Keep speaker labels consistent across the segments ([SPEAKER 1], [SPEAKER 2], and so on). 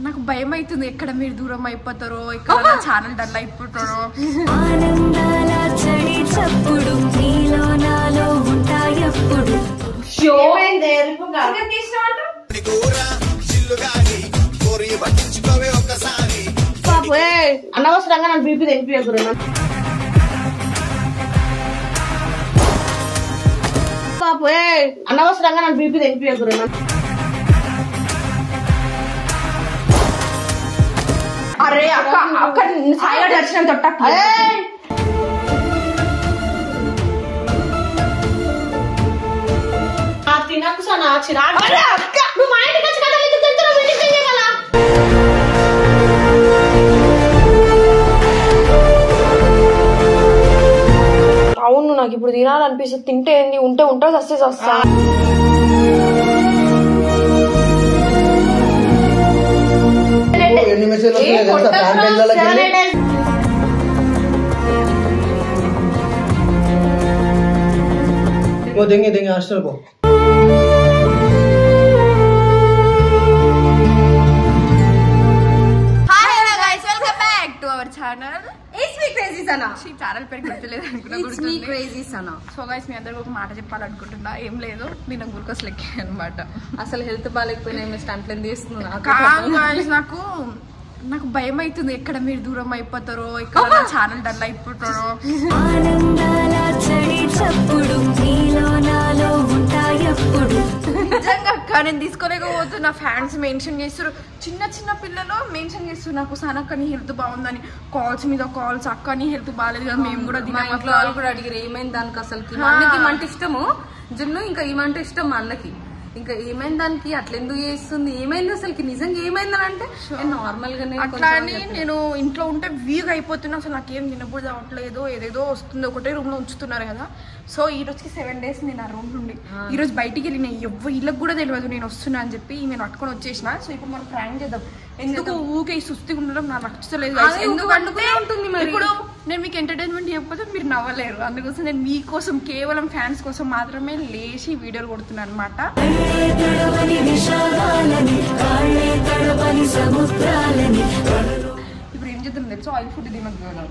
[SPEAKER 1] నాకు భయం అవుతుంది ఎక్కడ మీరు దూరం అయిపోతారో ఇక్కడ ఛానల్ డల్ అయిపోతారో
[SPEAKER 2] అనవసరంగా నన్ను బీపీ తెంపియకురు అనవసరంగా నన్ను బీపీ తెంపియకురు
[SPEAKER 1] అరే అక్క అక్క సాయిగా దర్శనం తొట్ట
[SPEAKER 2] తినకు సనా అక్క నువ్వు మా ఇంటికి వచ్చి కదా ఎందుకు తింటున్నావు ఇంటికి చెయ్యగల
[SPEAKER 1] అవును నాకు ఇప్పుడు తినాలనిపిస్తుంది తింటే ఏంది ఉంటే ఉంటుంది వస్తే వస్తా
[SPEAKER 3] वो देंगे हॉस्टल को
[SPEAKER 1] ఛానల్ పేరు గుర్తులేదు అనుకున్నా. సో గైస్ మీ అందరికి ఒక మాట చెప్పాలనుకుంటున్నా. ఏం లేదు నేను గ్లూకోజ్ లెక్కే అనమాట.
[SPEAKER 2] అసలు హెల్త్ బాగాలేకపోయినా స్టంట్లను తీస్తున్నా
[SPEAKER 1] నాకు భయం అవుతుంది ఎక్కడ మీరు దూరం అయిపోతారో ఇక్కడ ఛానల్ డల్ అయిపోతారో. నిజంగా అక్క నేను తీసుకోలేకపోతున్నా. ఫ్యాన్స్ మెన్షన్ చేస్తారు, చిన్న చిన్న పిల్లలు మెన్షన్ చేస్తారు నాకు సనక్క నీ హెల్త్ బాగుందని. కాల్స్ మీద కాల్స్ అక్క నీ హెల్త్ బాగాలేదు కదా మేము కూడా
[SPEAKER 2] ఇంట్లో వాళ్ళు కూడా అడిగారు ఏమైంది దానికి అసలుకి. అన్నకి ఇమంటే ఇష్టము జున్ను, ఇంకా ఇమంటే ఇష్టం మా అన్నకి. ఇంకా ఏమైంది దానికి అట్లా ఎందుకు చేస్తుంది ఏమైంది అసలుకి నిజంగా ఏమైందని అంటే నార్మల్ గానే
[SPEAKER 1] అట్లా అని నేను ఇంట్లో ఉంటే వీక్ అయిపోతున్నా. అసలు నాకేం తినబుద్ధి అవ్వట్లేదు, ఏదేదో వస్తుంది. ఒకటే రూమ్ లో ఉంచుతున్నారు కదా. సో ఈ రోజుకి 7 days నేను ఆ రూమ్ నుండి ఈ రోజు బయటికి వెళ్ళి నేను ఇళ్ళకి కూడా తెలియదు నేను వస్తున్నా అని చెప్పి నేను పట్టుకొని వచ్చేసిన. సో ఇప్పుడు మనం ప్రాంక్ చేద్దాం. ఎందుకు ఊకే సుస్థిగా ఉండడం నాకు నచ్చలేదు. ఎందుకంటే ఇప్పుడు నేను మీకు ఎంటర్టైన్మెంట్ చేయకపోతే మీరు నవ్వలేరు. అందుకోసం నేను మీకోసం కేవలం ఫ్యాన్స్ కోసం మాత్రమే లేచి వీడియోలు కొడుతున్నాను అనమాట. ఇప్పుడు ఏం చేద్దాం తెలుసు, ఆయిల్ ఫుడ్ తినదు కదా.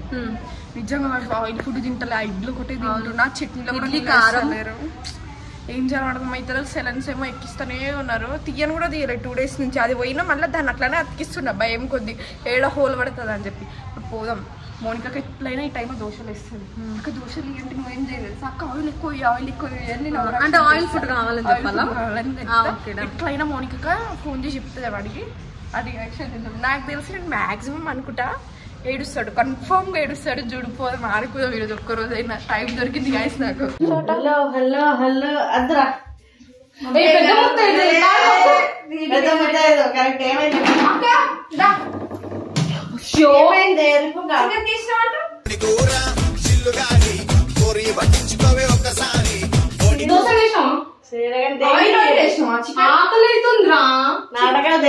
[SPEAKER 1] నిజంగా ఆయిల్ ఫుడ్ తింటలే, ఆ ఇడ్లు ఒకటే తింటున్నా, చట్నీలో కూడా కారం లేరు. ఏం చేయాలి అర్థం అవుతారు. సెలన్స్ ఏమో ఎక్కిస్తూనే ఉన్నారు. తీయను కూడా తీయలేదు 2 days నుంచి. అది పోయినా మళ్ళీ దాన్ని అట్లానే అతికిస్తున్నా భయం కొద్ది ఏడ హోల్ పడుతుంది అని చెప్పి. ఇప్పుడు పోదాం. మోనికాకి ఎట్లయినా ఈ టైంలో దోశలు వేస్తుంది. అక్క దోశలు ఏంటి నువ్వు ఏం చేయలేదు అక్క, ఆయిల్ ఎక్కువ
[SPEAKER 2] అంటే ఆయిల్ ఫుడ్ కావాలని చెప్పాలా.
[SPEAKER 1] ఎట్లయినా మోనికా ఫోన్ చేసి చెప్తుంది వాడికి. అది యాక్షన్ నాకు తెలిసి నేను మ్యాక్సిమం అనుకుంటా ఏడుస్తాడు, కన్ఫర్మ్ గా ఏడుస్తాడు. జుడిపోదు మారిపోదాం ఈరోజు ఒక్కరోజు అయినా. టైం దొరికింది గాయస్ నాకు.
[SPEAKER 2] హలో హలో హలో అద్రా నాటకాలు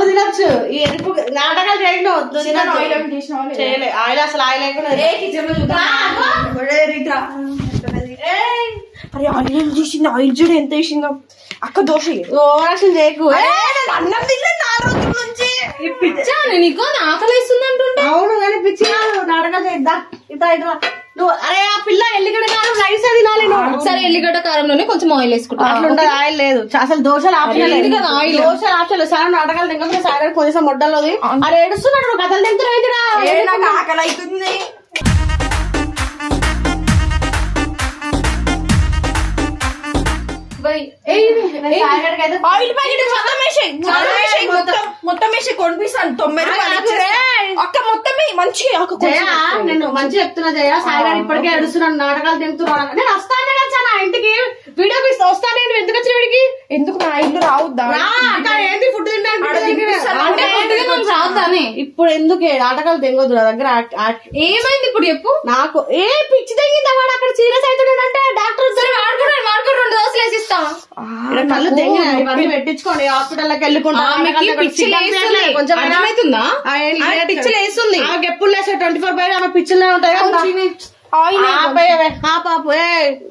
[SPEAKER 2] తినొచ్చు. ఈ ఎరుపు నాటకాలు చేయలేదు. ఆయిల్ అసలు ఆయిల్
[SPEAKER 1] అరే ఆయిల్ చేసింది, ఆయిల్ చూడు ఎంత వేసిందో. అక్క దోశ
[SPEAKER 2] ఓవరాక్షన్ చేయకు.
[SPEAKER 1] అన్నం తిన్నాను 4 రోజుల నుంచి.
[SPEAKER 2] పిచ్చా నీకు ఆకలి వేస్తుంది అంటుంటే. అవును కానీ పిచ్చి నాటకాలు చేద్దా ఇట్లా ఇట్లా. అరే ఆ పిల్ల ఎల్లిగడ్డ కారం రైస్ తినాలి. సరే ఎల్లిగడ్డ కారంలోనే కొంచెం ఆయిల్ వేసుకుంటా. అట్లా ఉండదు, ఆయిల్ లేదు అసలు. దోశలు ఆప్షన్ లేదు కదా, ఆయిల్ దోశలు ఆప్షన్ లేదు. సార్ నాటకాలు తింటే సార్ కొంచెం మొడ్డలోది అది ఏడుస్తున్నాడు. నువ్వు కథలు తింటున్నావు.
[SPEAKER 1] నాకు ఆకలి అవుతుంది. ఆయిల్ ప్యాకెట్ మొత్తం వేసి కొనిపిస్తాను 90 రూపాయలు. అక్క మొత్తం మంచిగా
[SPEAKER 2] నేను మంచిగా చెప్తున్నా జయ. సాయి గారు ఇప్పటికే ఏడుస్తున్నాడు, నాటకాలు తింటున్నాడు. నేను వస్తాను కదా నా ఇంటికి వీడియో వస్తాను. నేను ఎందుకు వచ్చిన వీడికి?
[SPEAKER 1] ఎందుకు నా ఇల్లు రావద్దా?
[SPEAKER 2] ఏంటి ఫుడ్ తింటాను రావద్దాని. ఇప్పుడు ఎందుకు నాటకాలు తెంగొద్దు నా దగ్గర. ఏమైంది ఇప్పుడు చెప్పు నాకు. ఏ పిచ్చి తెంగిందా వాడు అక్కడ సీరియస్ అవుతున్నాడంటే డాక్టర్ వాడుకుంటాడు 2 doses వేసిస్తా. కళ్ళు తెంగిన ఇవన్నీ పెట్టించుకోండి హాస్పిటల్కి వెళ్ళుకుంటా. కొంచెం అర్థమవుతుందా? పిచ్చిలు వేస్తుంది ఆమె ఎప్పుడు లేసే 24/7 ఆమె పిచ్చిలే ఉంటాయి.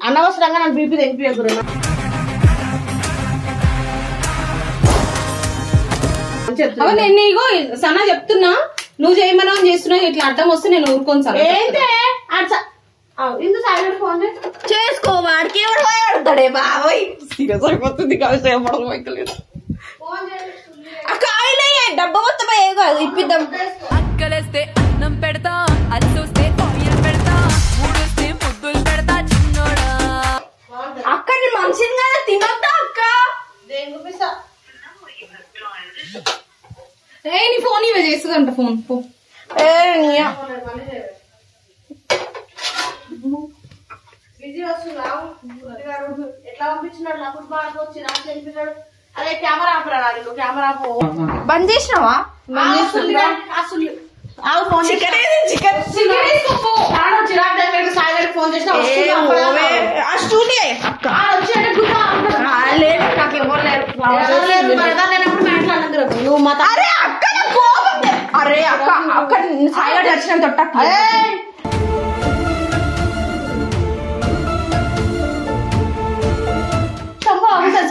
[SPEAKER 2] అనవసరంగా నన్ను బీపీ తెంపియకురు. చెప్తున్నా
[SPEAKER 3] నేను ఇగో సనా చెప్తున్నా, నువ్వు చేయమని చేస్తున్నావు, ఇట్లా అడ్డం వస్తే నేను ఊరుకోను సార్.
[SPEAKER 2] ఏంటే ఇందు సాయిగడ్ ఫోన్
[SPEAKER 1] చేసుకో, వాడికి ఎవరు భయపడతాడే బాబోయ్. సీరియస్ అయిపోతుంది కలిసి ఏమడదు మైకలేదు. అక్క ఆయిల్ డబ్బా మొత్తం అయ్యే కాదు ఇప్పిద్దాం.
[SPEAKER 4] అక్కలేస్తే అన్నం పెడతా, అల్లొస్తే ఆయిల్ పెడతా, మూడొస్తే ముద్దులు పెడతా చిన్నోడా.
[SPEAKER 1] అక్క నీ మనిషిని కదా తినొద్దా అక్క?
[SPEAKER 3] నీ ఫోన్ ఇవే చేస్తుందంట ఫోన్ పో.
[SPEAKER 2] బిజీ వస్తున్నా ఎట్లా పంపించినాడు నాకు వచ్చి నాకు తెలిపినాడు. అదే కెమెరా ఆపరా, కెమెరా
[SPEAKER 1] బంద్ చేసినావా?
[SPEAKER 2] సాయిగడ్ ఫోన్ చేసిన నువ్వు మా
[SPEAKER 1] అరే అక్క అరే అక్క అక్క సాయిగడ్ వచ్చిన తొట్ట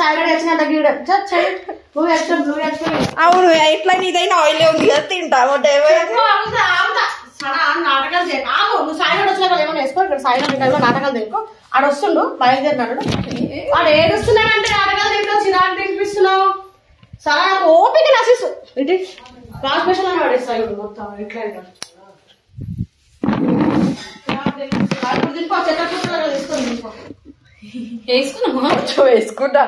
[SPEAKER 2] సాయిగడ్ వచ్చిన
[SPEAKER 1] అవును ఇట్లా నీదైనా ఆయిల్ ఉంది కదా తింటావు.
[SPEAKER 2] నాటకాలు చేయకు, నువ్వు సాయిగడ్ వచ్చినా ఏమైనా వేసుకో. ఇక్కడ సాయిగడ్ నాటకాలు తినుకో. ఆడ వస్తుండు బయలుదేరినాడు, వాడు ఏడుస్తున్నాడంటే నాటకాలు తింటూ చిరాకు తినిపిస్తున్నావు. సరే నాకు ఓపిక నశిస్తు ఇది క్లాస్ స్పెషల్ అని పడేస్తాడు మొత్తం ఇట్లా తినిపో. చెత్త తీసుకొని తినిపో.
[SPEAKER 3] వేసుకున్నావా?
[SPEAKER 1] వేసుకుంటా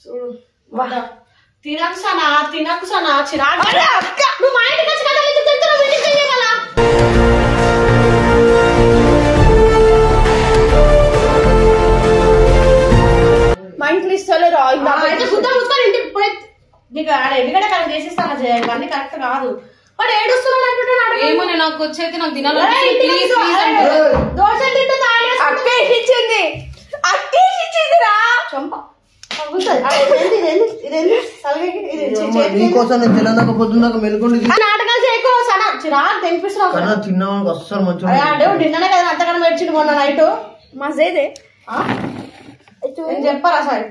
[SPEAKER 2] చూడు తినకు సనా చిరాకు. నువ్వు మా ఇంటికి వచ్చి కదా ఇంటికి తింటున్నావు, ఇంటికి చెయ్యగలా.
[SPEAKER 1] మా ఇంట్లో ఇస్తలేరు
[SPEAKER 2] అయితే గుద్దా ముసుకొని ఇంటికి పోయి నీకు ఆడ ఎందుకంటే కరెక్ట్ చేసిస్తాను ఇవన్నీ కరెక్ట్ కాదు. వాడు ఏడుస్తున్నాడు అంటున్నాడు.
[SPEAKER 3] ఏమో నాకు వచ్చైతే నాకు
[SPEAKER 2] దోశ
[SPEAKER 3] తినాలి.
[SPEAKER 2] తింటూ
[SPEAKER 1] అక్కే ఇచ్చింది, అక్కే ఇచ్చిందిరా
[SPEAKER 2] చంప నాటకాలు చేయకు సనా చిరాకు తినిపిస్తున్నావు.
[SPEAKER 5] తిన్నావు అస్సలు మంచిగా
[SPEAKER 2] నిన్ననే కదా అంతకన్నా మెడిచిన్ మొన్న నైట్
[SPEAKER 1] మజేదే
[SPEAKER 2] చెప్పారా సార్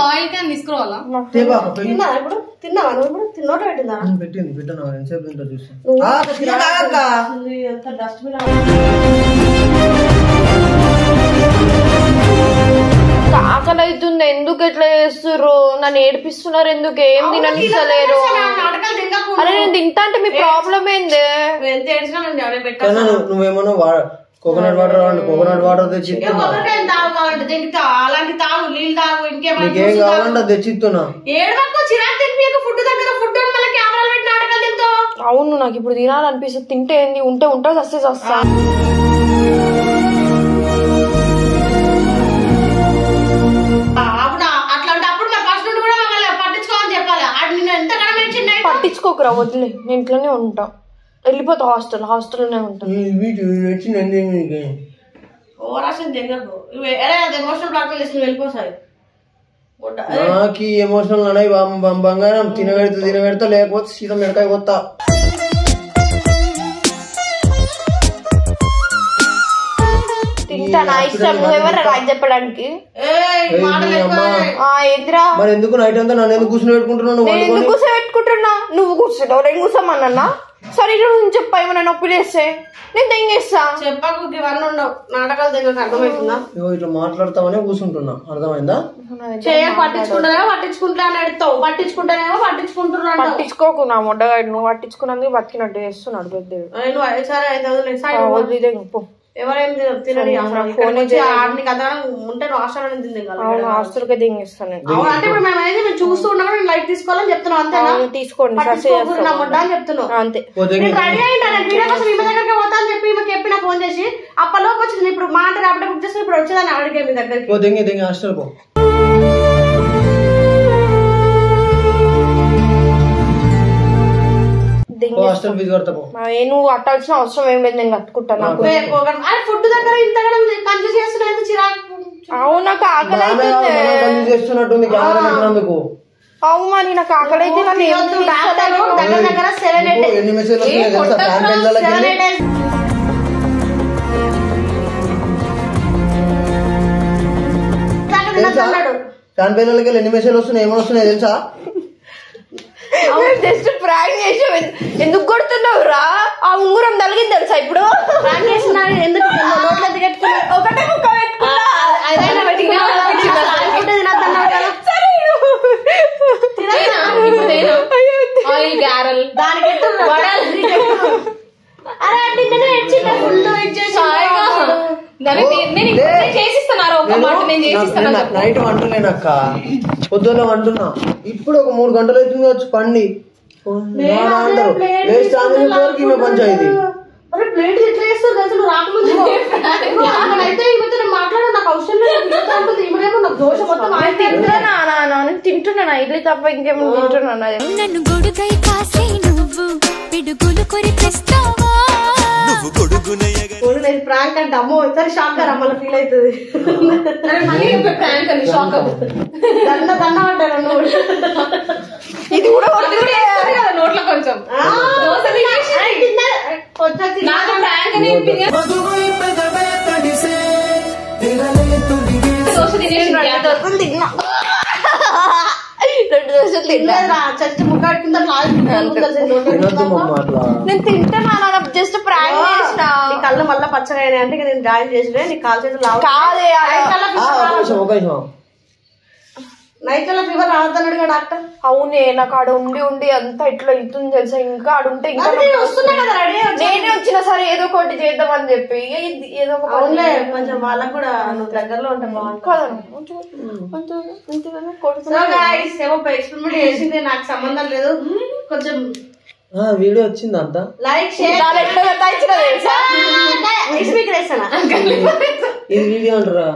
[SPEAKER 3] ఆయిల్ క్యాన్ తీసుకురావాలా?
[SPEAKER 2] తిన్నావా ఇప్పుడు? తిన్నావా నువ్వు? ఇప్పుడు తిన్నోట పెట్టిందా?
[SPEAKER 5] పెట్టింది పెట్టాను ఎంతసేపు తింటా చూసి
[SPEAKER 2] ఎంత డస్ట్బిన్
[SPEAKER 1] ఆకలి అవుతుంది. ఎందుకు ఎట్లా చేస్తుర్రు? నన్ను ఏడిపిస్తున్నారు ఎందుకు? ఏం తిననిస్తలేరు. అరే నేను తింటా అంటే మీ ప్రాబ్లం ఏంది?
[SPEAKER 2] ఎంత ఏడ్చినా
[SPEAKER 5] నువ్వేమన్నా కోకోనట్ వాటర్ కోకోనట్ వాటర్ తెచ్చి
[SPEAKER 2] అలాంటి తాగు నీళ్ళు తాగు
[SPEAKER 5] నీకేం కావాలంటే తెచ్చిస్తున్నా.
[SPEAKER 2] ఏడవకు చిరాకు తినిపి ఫుడ్ దగ్గర ఫుడ్ మళ్ళీ కెమెరాలు పెట్టి నాటకాలు తింటావు.
[SPEAKER 1] అవును నాకు ఇప్పుడు తినాలనిపిస్తుంది. తింటే ఏంది, ఉంటే ఉంటా వస్తే వస్తా.
[SPEAKER 2] అట్లాంటప్పుడు ఫస్ట్ నుండి కూడా మమ్మల్ని పట్టించుకోవాలని చెప్పాలి. నిన్ను ఎంత కనబెట్టింది.
[SPEAKER 1] పట్టించుకోకురా, వదిలే. నేను ఇంట్లోనే ఉంటా. వెళ్ళిపోతా హాస్టల్లోనే ఉంటా.
[SPEAKER 2] ఓరాషన్ తెగకు. ఎమోషనల్ బ్లాక్ చేసి వెళ్ళిపోతాయి.
[SPEAKER 5] నాకు ఎమోషనల్ అన్నాయి బంగారం తినబెడతా లేకపోతే సీత మెడకాయ కొత్తా.
[SPEAKER 1] తింటా, నా ఇష్టం. నువ్వెవరు నాకు చెప్పడానికి?
[SPEAKER 5] మరి ఎందుకు నైట్ అంతా నన్ను ఎందుకు కూర్చొని పెట్టుకుంటున్నావు?
[SPEAKER 1] ఎందుకు కూర్చోబెట్టుకుంటున్నా? నువ్వు కూర్చుంటావు, నేను కూర్చోమన్నా? సరే నువ్వు చెప్పా, ఏమన్నా నొప్పి చేస్తే నేను తెంగేస్తా.
[SPEAKER 2] చెప్పకు ఇవన్నీ ఉండవు. నాటకాలు దగ్గర అర్థమవుతుందా?
[SPEAKER 5] ఇట్లా మాట్లాడతామనే కూర్చుంటున్నా, అర్థమైందా?
[SPEAKER 2] పట్టించుకుంటా ఎడతావు. పట్టించుకుంటానేమో పట్టించుకుంటున్నాను.
[SPEAKER 1] పట్టించుకోకు నా మొడ్డగాడు. నువ్వు పట్టించుకున్నందుకు బతికినట్టు చేస్తున్నాడు పెద్దడు.
[SPEAKER 2] సరే అయితే ఎవరేం తినని ఉంటే నువ్వు హాస్టల్ తింది
[SPEAKER 1] హాస్టల్కే దింగిస్తాను.
[SPEAKER 2] అంటే ఇప్పుడు మేము చూస్తూ ఉన్నాం, నేను లైట్ తీసుకోవాలని చెప్తున్నావు. అంతేనా?
[SPEAKER 1] తీసుకోండి
[SPEAKER 2] అని చెప్తున్నావు.
[SPEAKER 1] అంతే.
[SPEAKER 2] రెడీ అయిందా? వీడియో కోసం ఈమె దగ్గరికి పోతా అని చెప్పి ఈమె చెప్పిన ఫోన్ చేసి అప్పలోకి వచ్చింది. ఇప్పుడు మా అంటే అప్పుడే బుక్ చేసి ఇప్పుడు వచ్చేదాన్ని అడిగే మీ దగ్గరికి.
[SPEAKER 5] హాస్టల్ పో.
[SPEAKER 1] నువ్వు కట్టాల్సిన అవసరం ఏం లేదు, నేను కట్టుకుంటాను.
[SPEAKER 2] ఫుడ్ దగ్గర ఇంతగా కన్ఫ్యూజ్ చేస్తున్నా చిరాకు.
[SPEAKER 1] అవును నాకు ఆకలి అవుతుంది. అవు మరి నాకు ఆకలి అయితే
[SPEAKER 2] దగ్గర 7-8
[SPEAKER 5] అన్నాడు. చనిపోయిన వాళ్ళకి ఎన్ని మెసేజ్లు వస్తున్నాయి ఏమని వస్తున్నాయి తెలుసా?
[SPEAKER 2] జస్ట్ ప్రాంక్ చేసి ఎందుకు కొడుతున్నావు రా? ఆ ఉంగురం తలిగింది తెలుసా ఇప్పుడు? ప్రాంక్ చేసిన ఎందుకు నోట్లో దిగట్టుకున్నా? ఒకటే ముక్క పెట్టుకున్నా. దానికి
[SPEAKER 5] నైట్ వంటలేనక్క, పొద్దున్న వంటున్నా. ఇప్పుడు ఒక 3 గంటలు అవుతుంది వచ్చి పండి అంటారు. లేచి వరకు ఈమె పంచాయతీ.
[SPEAKER 2] ప్లేట్ ఎట్లా చేస్తారు అసలు రాకముందు అయితే మాట్లాడే నాకు అవసరం లేదు. ఈమెమో నాకు దోష మొత్తం తింటున్నా ఇడ్లీ తప్ప ఇంకేమో తింటున్నా.
[SPEAKER 6] నన్ను గొడుగై కాసే నువ్వు పిడుగులు కొరికిస్తావా?
[SPEAKER 2] నేను ప్రాంక్ అంటే అమ్మో సరే షాక్ గారు అమ్మల ఫీల్ అవుతుంది. దండ పడ్డారు నువ్వు. ఇది కూడా
[SPEAKER 3] నోట్లో కొంచెం
[SPEAKER 2] జస్ట్ ముగ్గాడి కింద నేను తింటాను జస్ట్ ప్రాంక్ చేసిన. కళ్ళు మళ్ళీ పచ్చగా అయినాయి అంటే నేను జాయిన్ చేసిన నీకు కాల్ చేసి నైట్ కల్లా ఫీవర్ రావద్దన్నాడుగా డాక్టర్.
[SPEAKER 1] అవునే నాకు ఆడ ఉండి అంతా ఇట్లా అవుతుంది తెలుసా. ఇంకా ఆడుంటే ఇంకా
[SPEAKER 2] వస్తున్నా కదా రెడీ.
[SPEAKER 1] నేనే వచ్చినా సరే ఏదో ఒకటి చేద్దామని చెప్పి ఏదో ఒక
[SPEAKER 2] కొంచెం వాళ్ళకు కూడా నువ్వు దగ్గరలో ఉంటా ఎక్స్పెరిమెంట్ చేసింది నాకు సంబంధం లేదు. కొంచెం
[SPEAKER 5] వీడియో వచ్చింది అంతా
[SPEAKER 2] లైక్ షేర్
[SPEAKER 5] ఇది వీడియో అంటారా?